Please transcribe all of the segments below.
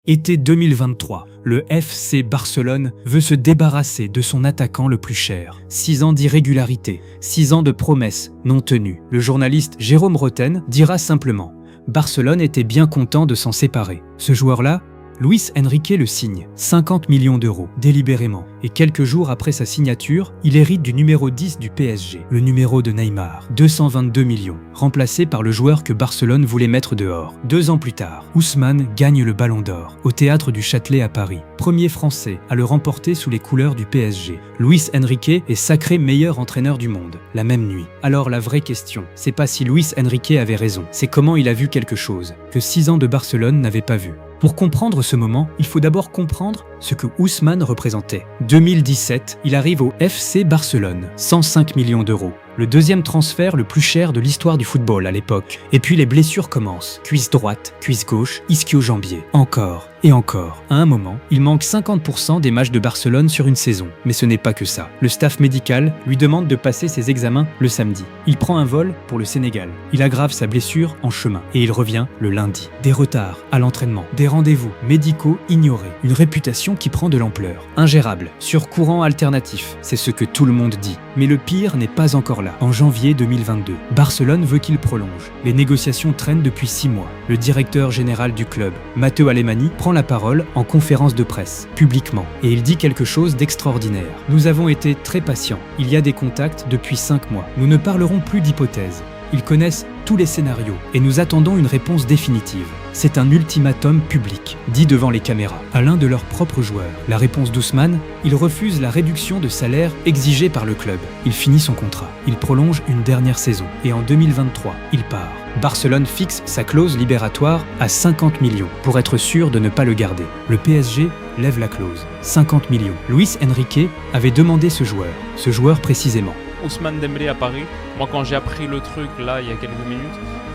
Été 2023, le FC Barcelone veut se débarrasser de son attaquant le plus cher. 6 ans d'irrégularité, 6 ans de promesses non tenues. Le journaliste Jérôme Roten dira simplement « Barcelone était bien content de s'en séparer ». Ce joueur-là, Luis Enrique le signe, 50 millions d'euros, délibérément. Et quelques jours après sa signature, il hérite du numéro 10 du PSG, le numéro de Neymar, 222 millions, remplacé par le joueur que Barcelone voulait mettre dehors. 2 ans plus tard, Ousmane gagne le Ballon d'Or, au Théâtre du Châtelet à Paris. Premier Français à le remporter sous les couleurs du PSG. Luis Enrique est sacré meilleur entraîneur du monde, la même nuit. Alors la vraie question, c'est pas si Luis Enrique avait raison, c'est comment il a vu quelque chose que 6 ans de Barcelone n'avaient pas vu. Pour comprendre ce moment, il faut d'abord comprendre ce que Ousmane représentait. 2017, il arrive au FC Barcelone, 105 millions d'euros. Le deuxième transfert le plus cher de l'histoire du football à l'époque. Et puis les blessures commencent. Cuisse droite, cuisse gauche, ischio-jambier. Encore et encore. À un moment, il manque 50% des matchs de Barcelone sur une saison. Mais ce n'est pas que ça. Le staff médical lui demande de passer ses examens le samedi. Il prend un vol pour le Sénégal. Il aggrave sa blessure en chemin. Et il revient le lundi. Des retards à l'entraînement. Des rendez-vous médicaux ignorés. Une réputation qui prend de l'ampleur. Ingérable. Sur courant alternatif. C'est ce que tout le monde dit. Mais le pire n'est pas encore là. En janvier 2022, Barcelone veut qu'il prolonge. Les négociations traînent depuis 6 mois. Le directeur général du club, Matteo Alemany, prend la parole en conférence de presse, publiquement. Et il dit quelque chose d'extraordinaire. Nous avons été très patients. Il y a des contacts depuis 5 mois. Nous ne parlerons plus d'hypothèses. Ils connaissent tous les scénarios et nous attendons une réponse définitive. C'est un ultimatum public, dit devant les caméras, à l'un de leurs propres joueurs. La réponse d'Ousmane, il refuse la réduction de salaire exigée par le club. Il finit son contrat. Il prolonge une dernière saison. Et en 2023, il part. Barcelone fixe sa clause libératoire à 50 millions pour être sûr de ne pas le garder. Le PSG lève la clause. 50 millions. Luis Enrique avait demandé ce joueur précisément. Ousmane Dembélé à Paris. Moi, quand j'ai appris le truc là il y a quelques minutes,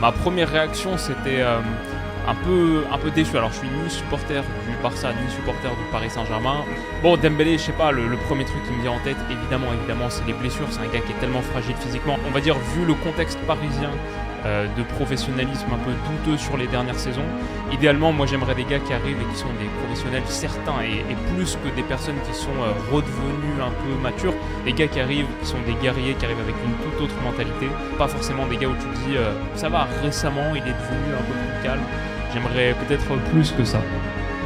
ma première réaction c'était un peu déçu. Alors je suis ni supporter du Barça ni supporter du Paris Saint-Germain. Bon, Dembélé, je sais pas, le premier truc qui me vient en tête, évidemment, c'est les blessures. C'est un gars qui est tellement fragile physiquement. On va dire, vu le contexte parisien de professionnalisme un peu douteux sur les dernières saisons, idéalement, moi j'aimerais des gars qui arrivent et qui sont des professionnels certains et plus que des personnes qui sont redevenues un peu matures, des gars qui arrivent, qui sont des guerriers, qui arrivent avec une toute autre mentalité, pas forcément des gars où tu te dis ça va, récemment il est devenu un peu plus calme. J'aimerais peut-être plus que ça.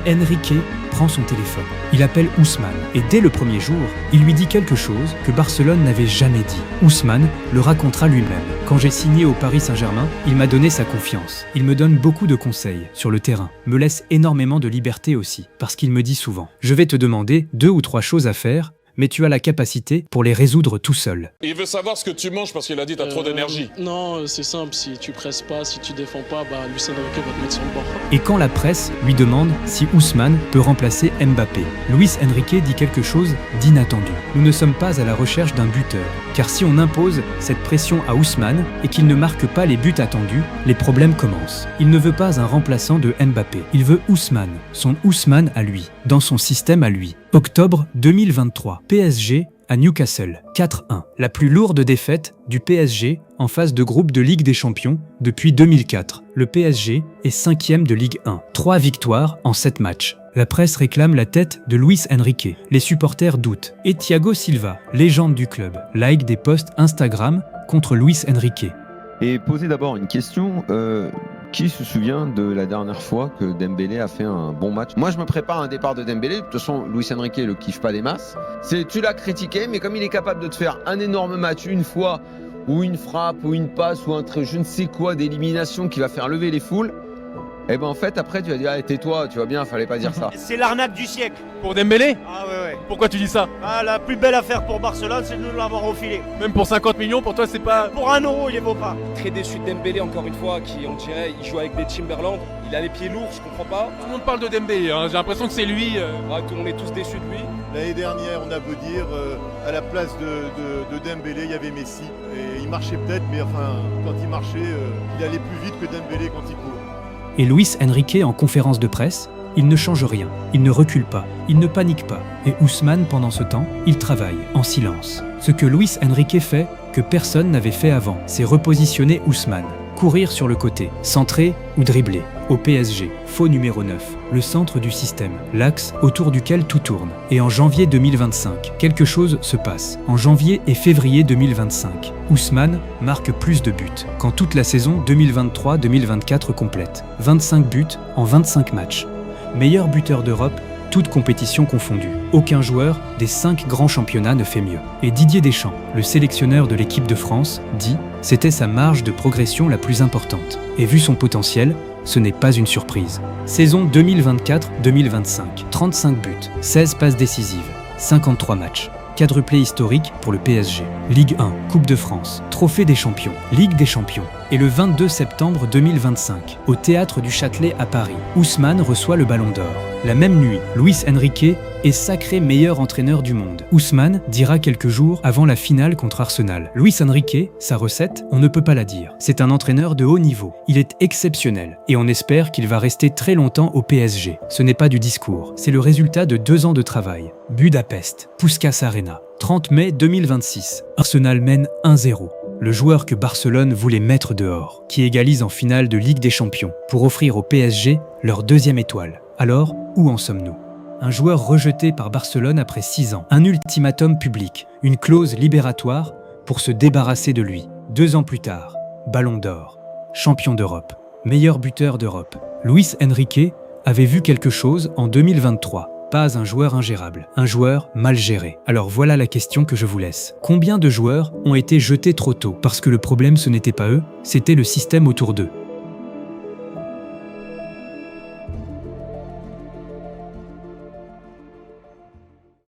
Enrique prend son téléphone. Il appelle Ousmane et dès le premier jour, il lui dit quelque chose que Barcelone n'avait jamais dit. Ousmane le racontera lui-même. Quand j'ai signé au Paris Saint-Germain, il m'a donné sa confiance. Il me donne beaucoup de conseils sur le terrain, me laisse énormément de liberté aussi, parce qu'il me dit souvent « Je vais te demander 2 ou 3 choses à faire, mais tu as la capacité pour les résoudre tout seul. » Il veut savoir ce que tu manges parce qu'il a dit t'as trop d'énergie. Non, c'est simple, si tu presses pas, si tu défends pas, Luis Enrique va te mettre sur le banc. Et quand la presse lui demande si Ousmane peut remplacer Mbappé, Luis Enrique dit quelque chose d'inattendu. Nous ne sommes pas à la recherche d'un buteur, car si on impose cette pression à Ousmane et qu'il ne marque pas les buts attendus, les problèmes commencent. Il ne veut pas un remplaçant de Mbappé, il veut Ousmane, son Ousmane à lui, dans son système à lui. Octobre 2023, PSG à Newcastle, 4-1. La plus lourde défaite du PSG en phase de groupe de Ligue des Champions depuis 2004. Le PSG est 5e de Ligue 1. 3 victoires en 7 matchs. La presse réclame la tête de Luis Enrique. Les supporters doutent. Et Thiago Silva, légende du club, like des posts Instagram contre Luis Enrique. Et poser d'abord une question, qui se souvient de la dernière fois que Dembélé a fait un bon match? Moi je me prépare à un départ de Dembélé, de toute façon Luis Enrique le kiffe pas des masses. Tu l'as critiqué, mais comme il est capable de te faire un énorme match une fois, ou une frappe, ou une passe, ou un trait, je ne sais quoi, d'élimination qui va faire lever les foules, et ben en fait après tu vas dire tais-toi, tu vois bien, fallait pas dire ça. C'est l'arnaque du siècle. Pour Dembélé? Ah ouais. Pourquoi tu dis ça? La plus belle affaire pour Barcelone, c'est de nous l'avoir refilé. Même pour 50 millions, pour toi c'est pas... Pour 1 euro, il les vaut pas. Très déçu de Dembélé encore une fois, qui on dirait, il joue avec des Timberland, il a les pieds lourds, je comprends pas. Tout le monde parle de Dembélé, hein. J'ai l'impression que c'est lui. Ouais, tout le monde est tous déçus de lui. L'année dernière, on a beau dire, à la place de Dembélé, il y avait Messi. Et il marchait peut-être, mais enfin, quand il marchait, il allait plus vite que Dembélé quand il court. Et Luis Enrique en conférence de presse, il ne change rien, il ne recule pas, il ne panique pas. Et Ousmane, pendant ce temps, il travaille, en silence. Ce que Luis Enrique fait, que personne n'avait fait avant, c'est repositionner Ousmane. courir sur le côté, centrer ou dribbler. Au PSG, faux numéro 9, le centre du système, l'axe autour duquel tout tourne. Et en janvier 2025, quelque chose se passe. En janvier et février 2025, Ousmane marque plus de buts qu'en toute la saison 2023-2024 complète. 25 buts en 25 matchs. Meilleur buteur d'Europe, toutes compétitions confondues. Aucun joueur des 5 grands championnats ne fait mieux. Et Didier Deschamps, le sélectionneur de l'équipe de France, dit « C'était sa marge de progression la plus importante. Et vu son potentiel, ce n'est pas une surprise. » Saison 2024-2025, 35 buts, 16 passes décisives, 53 matchs. Quadruplé historique pour le PSG. Ligue 1, Coupe de France, Trophée des Champions, Ligue des Champions. Et le 22 septembre 2025, au Théâtre du Châtelet à Paris, Ousmane reçoit le Ballon d'Or. La même nuit, Luis Enrique est sacré meilleur entraîneur du monde. Ousmane dira quelques jours avant la finale contre Arsenal. Luis Enrique, sa recette, on ne peut pas la dire. C'est un entraîneur de haut niveau. Il est exceptionnel et on espère qu'il va rester très longtemps au PSG. Ce n'est pas du discours, c'est le résultat de 2 ans de travail. Budapest, Puskás Arena, 30 mai 2026. Arsenal mène 1-0. Le joueur que Barcelone voulait mettre dehors, qui égalise en finale de Ligue des Champions pour offrir au PSG leur 2e étoile. Alors, où en sommes-nous ? Un joueur rejeté par Barcelone après 6 ans, un ultimatum public, une clause libératoire pour se débarrasser de lui. 2 ans plus tard, Ballon d'Or, champion d'Europe, meilleur buteur d'Europe. Luis Enrique avait vu quelque chose en 2023. Pas un joueur ingérable, un joueur mal géré. Alors voilà la question que je vous laisse. Combien de joueurs ont été jetés trop tôt parce que le problème ce n'était pas eux, c'était le système autour d'eux ?